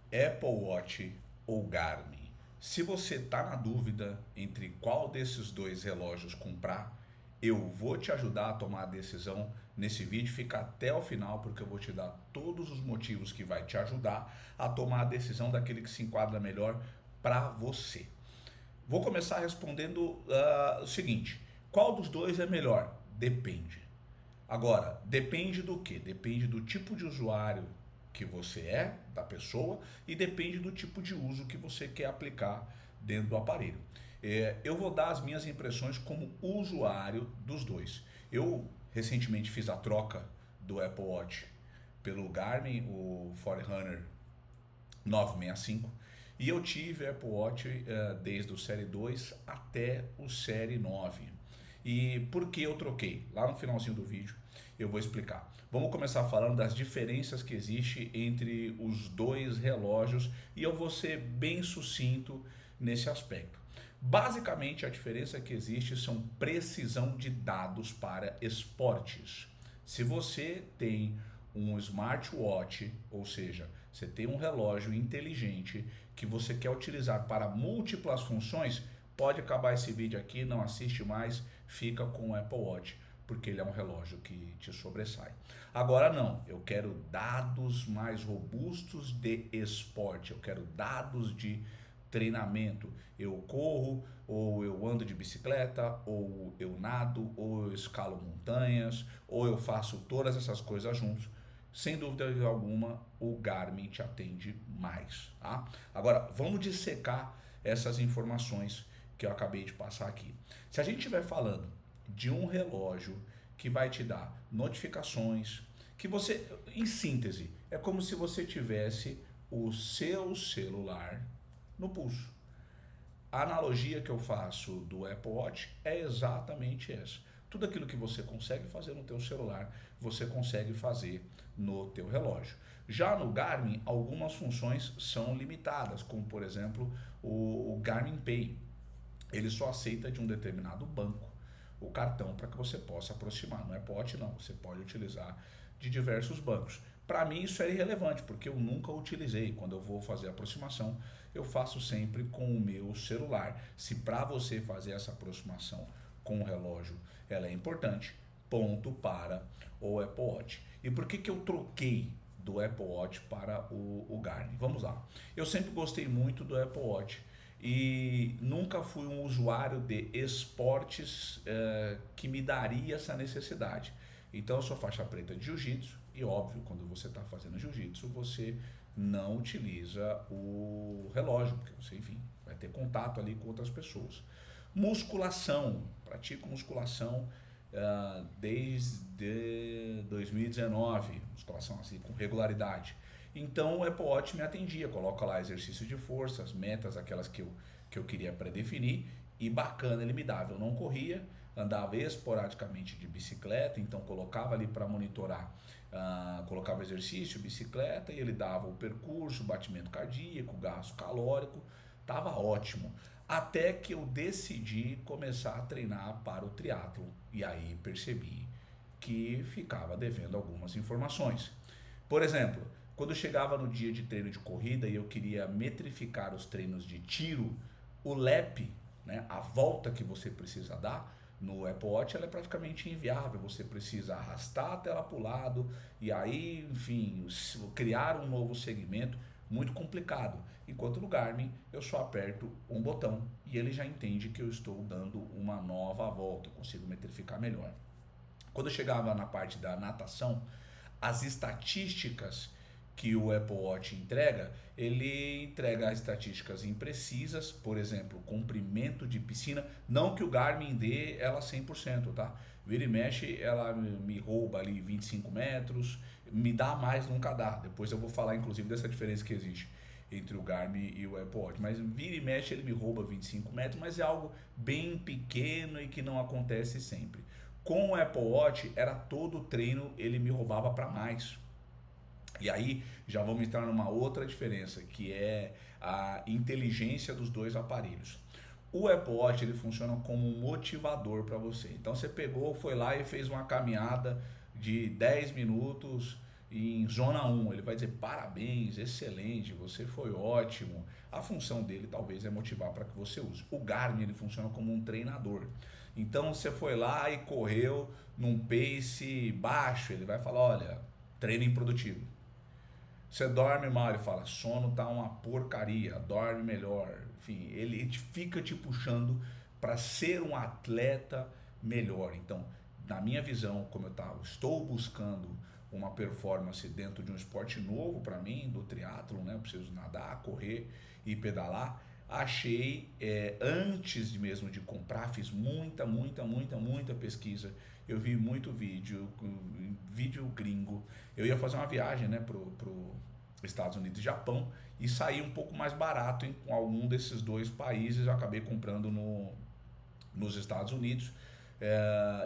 Apple Watch ou Garmin? Se você está na dúvida entre qual desses dois relógios comprar, eu vou te ajudar a tomar a decisão nesse vídeo. Fica até o final porque eu vou te dar todos os motivos que vai te ajudar a tomar a decisão daquele que se enquadra melhor para você. Vou começar respondendo o seguinte: qual dos dois é melhor? Depende. Agora, depende do que? Depende do tipo de usuário que você é, da pessoa, e depende do tipo de uso que você quer aplicar dentro do aparelho. Eu vou dar as minhas impressões como usuário dos dois. Eu recentemente fiz a troca do Apple Watch pelo Garmin, o Forerunner 965, e eu tive Apple Watch desde o Série 2 até o Série 9. E por que eu troquei? Lá no finalzinho do vídeo eu vou explicar. Vamos começar falando das diferenças que existe entre os dois relógios e eu vou ser bem sucinto nesse aspecto. Basicamente a diferença que existe são precisão de dados para esportes. Se você tem um smartwatch, ou seja, você tem um relógio inteligente que você quer utilizar para múltiplas funções, pode acabar esse vídeo aqui, não assiste mais, fica com o Apple Watch, porque ele é um relógio que te sobressai. Agora não, eu quero dados mais robustos de esporte, eu quero dados de treinamento. Eu corro, ou eu ando de bicicleta, ou eu nado, ou eu escalo montanhas, ou eu faço todas essas coisas juntos. Sem dúvida alguma, o Garmin te atende mais. Tá? Agora, vamos dissecar essas informações que eu acabei de passar aqui. Se a gente estiver falando de um relógio que vai te dar notificações, que você, em síntese, é como se você tivesse o seu celular no pulso. A analogia que eu faço do Apple Watch é exatamente essa. Tudo aquilo que você consegue fazer no teu celular, você consegue fazer no teu relógio. Já no Garmin, algumas funções são limitadas, como por exemplo o Garmin Pay. Ele só aceita de um determinado banco o cartão para que você possa aproximar. No Apple Watch não, você pode utilizar de diversos bancos. Para mim isso é irrelevante, porque eu nunca utilizei. Quando eu vou fazer a aproximação, eu faço sempre com o meu celular. Se para você fazer essa aproximação com o relógio ela é importante, ponto para o Apple Watch. E por que eu troquei do Apple Watch para o Garmin? Vamos lá. Eu sempre gostei muito do Apple Watch e nunca fui um usuário de esportes que me daria essa necessidade. Então eu sou faixa preta de jiu-jitsu e óbvio, quando você está fazendo jiu-jitsu, você não utiliza o relógio, porque você, enfim, vai ter contato ali com outras pessoas. Musculação, pratico musculação desde 2019, musculação assim com regularidade. Então o Apple Watch me atendia, coloca lá exercício de força, as metas, aquelas que eu queria pré-definir, e bacana ele me dava. Eu não corria, andava esporadicamente de bicicleta, então colocava ali para monitorar, colocava exercício, bicicleta, e ele dava o percurso, batimento cardíaco, gasto calórico, tava ótimo. Até que eu decidi começar a treinar para o triatlo, e aí percebi que ficava devendo algumas informações. Por exemplo, quando chegava no dia de treino de corrida e eu queria metrificar os treinos de tiro, o lap, né, a volta que você precisa dar no Apple Watch, ela é praticamente inviável. Você precisa arrastar a tela para o lado e aí, enfim, criar um novo segmento, muito complicado. Enquanto no Garmin eu só aperto um botão e ele já entende que eu estou dando uma nova volta, eu consigo metrificar melhor. Quando eu chegava na parte da natação, as estatísticas que o Apple Watch entrega, ele entrega as estatísticas imprecisas, por exemplo, comprimento de piscina, não que o Garmin dê ela 100%, tá? Vira e mexe, ela me rouba ali 25 metros, me dá mais, nunca dá. Depois eu vou falar inclusive dessa diferença que existe entre o Garmin e o Apple Watch, mas vira e mexe ele me rouba 25 metros, mas é algo bem pequeno e que não acontece sempre. Com o Apple Watch era todo o treino, ele me roubava para mais. E aí já vamos entrar numa outra diferença, que é a inteligência dos dois aparelhos. O Apple Watch ele funciona como um motivador para você. Então você pegou, foi lá e fez uma caminhada de 10 minutos em zona 1, ele vai dizer parabéns, excelente, você foi ótimo. A função dele talvez é motivar para que você use. O Garmin ele funciona como um treinador. Então você foi lá e correu num pace baixo, ele vai falar, olha, treino improdutivo. Você dorme mal, ele fala, sono tá uma porcaria, dorme melhor. Enfim, ele fica te puxando para ser um atleta melhor. Então, na minha visão, como estou buscando uma performance dentro de um esporte novo para mim, do triatlo, né? Eu preciso nadar, correr e pedalar. Achei, antes mesmo de comprar, fiz muita pesquisa. Eu vi muito vídeo gringo. Eu ia fazer uma viagem, né, pro Estados Unidos e Japão e saí um pouco mais barato em algum desses dois países. Eu acabei comprando nos Estados Unidos.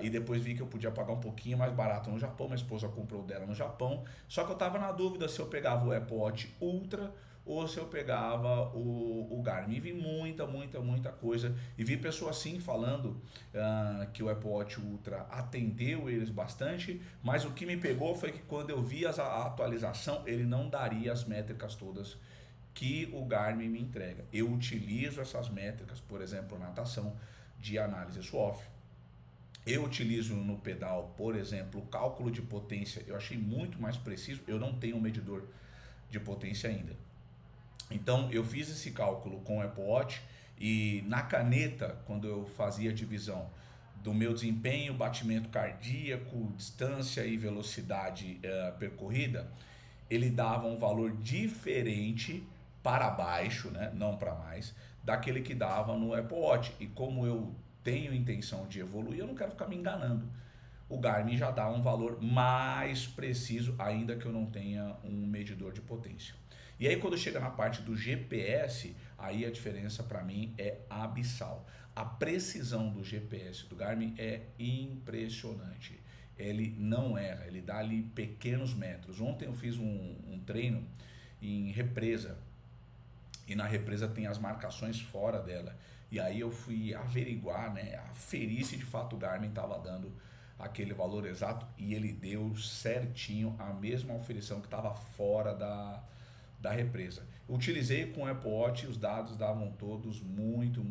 E depois vi que eu podia pagar um pouquinho mais barato no Japão. Minha esposa comprou dela no Japão. Só que eu estava na dúvida se eu pegava o Apple Watch Ultra ou se eu pegava o Garmin. E vi muita coisa. E vi pessoas assim falando que o Apple Watch Ultra atendeu eles bastante. Mas o que me pegou foi que quando eu vi a atualização, ele não daria as métricas todas que o Garmin me entrega. Eu utilizo essas métricas, por exemplo, natação, de análise SWOF. Eu utilizo no pedal, por exemplo, o cálculo de potência. Eu achei muito mais preciso. Eu não tenho um medidor de potência ainda. Então eu fiz esse cálculo com o Apple Watch e na caneta, quando eu fazia a divisão do meu desempenho, batimento cardíaco, distância e velocidade percorrida, ele dava um valor diferente para baixo, né? Não para mais, daquele que dava no Apple Watch. E como eu tenho intenção de evoluir, eu não quero ficar me enganando. O Garmin já dá um valor mais preciso, ainda que eu não tenha um medidor de potência. E aí quando chega na parte do GPS, aí a diferença para mim é abissal. A precisão do GPS do Garmin é impressionante. Ele não erra, ele dá ali pequenos metros. Ontem eu fiz um treino em represa, e na represa tem as marcações fora dela. E aí eu fui averiguar, né, aferir se de fato o Garmin estava dando aquele valor exato, e ele deu certinho a mesma aferição que estava fora da represa. Eu utilizei com o Apple Watch e os dados davam todos muito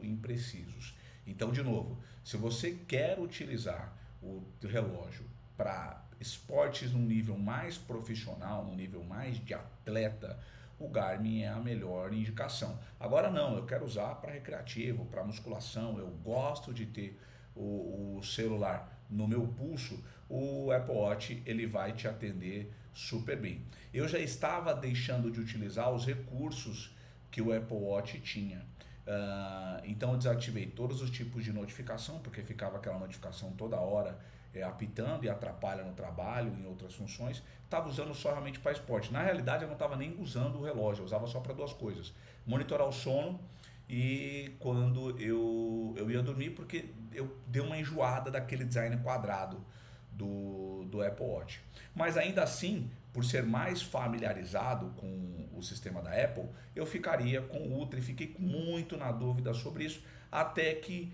imprecisos. Então, de novo, se você quer utilizar o relógio para esportes num nível mais profissional, num nível mais de atleta, o Garmin é a melhor indicação. Agora não, eu quero usar para recreativo, para musculação, eu gosto de ter o celular no meu pulso, o Apple Watch ele vai te atender super bem. Eu já estava deixando de utilizar os recursos que o Apple Watch tinha. Então eu desativei todos os tipos de notificação, porque ficava aquela notificação toda hora apitando e atrapalha no trabalho, em outras funções. Estava usando só realmente para esporte. Na realidade eu não estava nem usando o relógio, eu usava só para duas coisas: monitorar o sono e quando eu ia dormir, porque eu dei uma enjoada daquele design quadrado do Apple Watch. Mas ainda assim, por ser mais familiarizado com o sistema da Apple, eu ficaria com o Ultra e fiquei muito na dúvida sobre isso, até que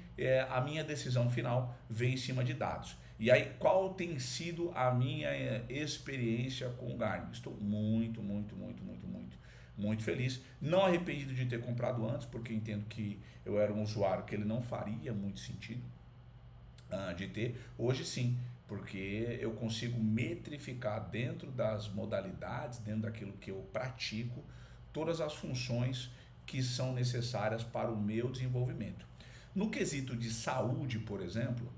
a minha decisão final veio em cima de dados. E aí, qual tem sido a minha experiência com o Garmin? Estou muito feliz, não arrependido de ter comprado antes, porque entendo que eu era um usuário que ele não faria muito sentido de ter. Hoje sim, porque eu consigo metrificar dentro das modalidades, dentro daquilo que eu pratico, todas as funções que são necessárias para o meu desenvolvimento. No quesito de saúde, por exemplo,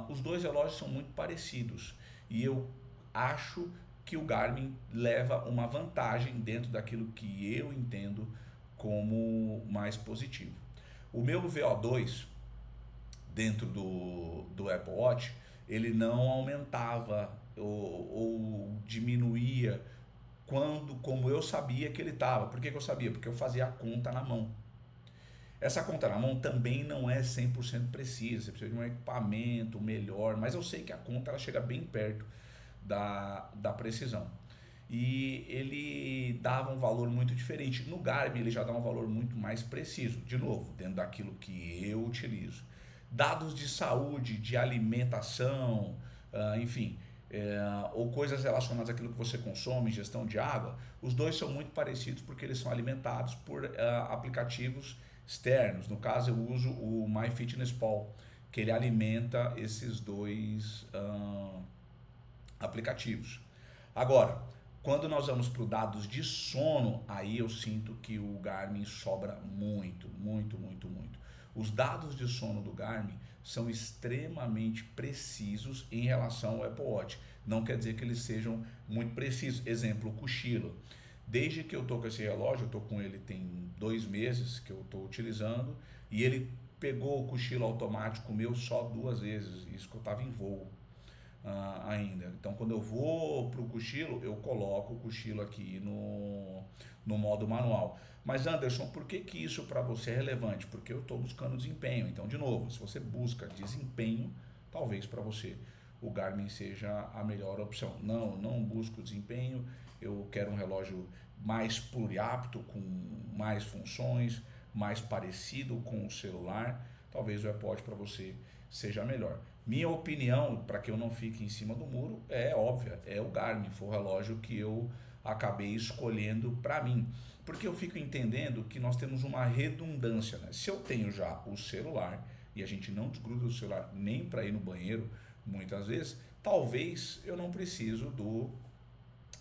os dois relógios são muito parecidos e eu acho que o Garmin leva uma vantagem dentro daquilo que eu entendo como mais positivo. O meu VO2 dentro do Apple Watch, ele não aumentava ou diminuía como eu sabia que ele estava. Por que eu sabia? Porque eu fazia a conta na mão. Essa conta na mão também não é 100% precisa, você precisa de um equipamento melhor, mas eu sei que a conta ela chega bem perto da precisão. E ele dava um valor muito diferente. No Garmin ele já dá um valor muito mais preciso, de novo, dentro daquilo que eu utilizo. Dados de saúde, de alimentação, enfim, ou coisas relacionadas àquilo que você consome, gestão de água, os dois são muito parecidos porque eles são alimentados por aplicativos externos. No caso, eu uso o MyFitnessPal, que ele alimenta esses dois aplicativos. Agora, quando nós vamos para os dados de sono, aí eu sinto que o Garmin sobra muito, muito, muito, muito. Os dados de sono do Garmin são extremamente precisos em relação ao Apple Watch. Não quer dizer que eles sejam muito precisos. Exemplo, o cochilo. Desde que eu estou com esse relógio, eu estou com ele tem 2 meses que eu estou utilizando, e ele pegou o cochilo automático meu só 2 vezes, isso que eu estava em voo ainda. Então, quando eu vou para o cochilo, eu coloco o cochilo aqui no modo manual. Mas Anderson, por que que isso para você é relevante? Porque eu estou buscando desempenho. Então, de novo, se você busca desempenho, talvez para você o Garmin seja a melhor opção. Não busco desempenho, eu quero um relógio mais pluriapto, com mais funções, mais parecido com o celular. Talvez o Apple Watch para você seja melhor. Minha opinião, para que eu não fique em cima do muro, é óbvia, é o Garmin, foi o relógio que eu acabei escolhendo para mim. Porque eu fico entendendo que nós temos uma redundância, né? Se eu tenho já o celular, e a gente não desgruda do celular nem para ir no banheiro, muitas vezes, talvez eu não preciso do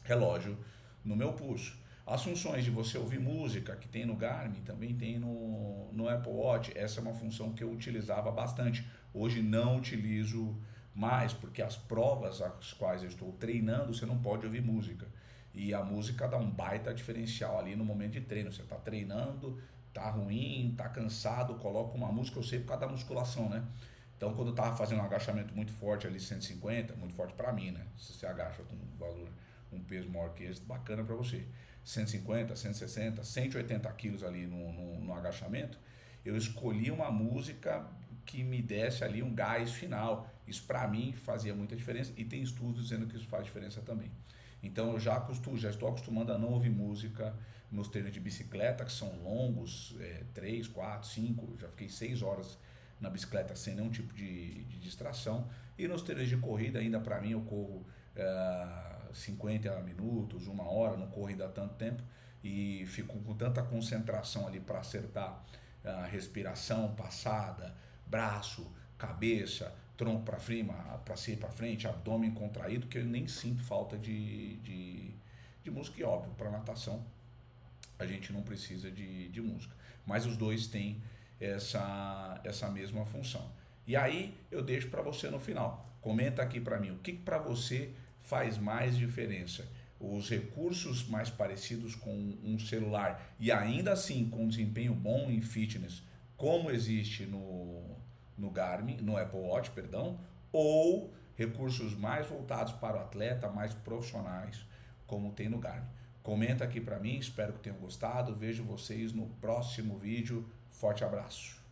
relógio no meu pulso. As funções de você ouvir música que tem no Garmin também tem no Apple Watch. Essa é uma função que eu utilizava bastante. Hoje não utilizo mais, porque as provas às quais eu estou treinando, você não pode ouvir música. E a música dá um baita diferencial ali no momento de treino. Você está treinando, tá ruim, tá cansado, coloca uma música, eu sei por causa da musculação, né? Então, quando eu tava fazendo um agachamento muito forte ali, 150, muito forte para mim, né? Se você agacha com um valor, um peso maior que esse, bacana para você. 150, 160, 180 quilos ali no agachamento, eu escolhi uma música que me desse ali um gás final. Isso para mim fazia muita diferença, e tem estudos dizendo que isso faz diferença também. Então eu já estou acostumando a não ouvir música nos treinos de bicicleta, que são longos, 3, 4, 5, já fiquei 6 horas na bicicleta sem nenhum tipo de distração. E nos treinos de corrida, ainda para mim, eu corro 50 minutos, 1 hora, não corro ainda tanto tempo, e fico com tanta concentração ali para acertar a respiração passada, braço, cabeça, tronco para cima, para frente, abdômen contraído, que eu nem sinto falta de música. E óbvio, para natação a gente não precisa de música, mas os dois têm essa mesma função. E aí eu deixo para você no final. Comenta aqui para mim o que para você faz mais diferença. Os recursos mais parecidos com um celular e ainda assim com um desempenho bom em fitness, como existe no Garmin, no Apple Watch, perdão, ou recursos mais voltados para o atleta, mais profissionais, como tem no Garmin. Comenta aqui para mim, espero que tenham gostado. Vejo vocês no próximo vídeo. Forte abraço.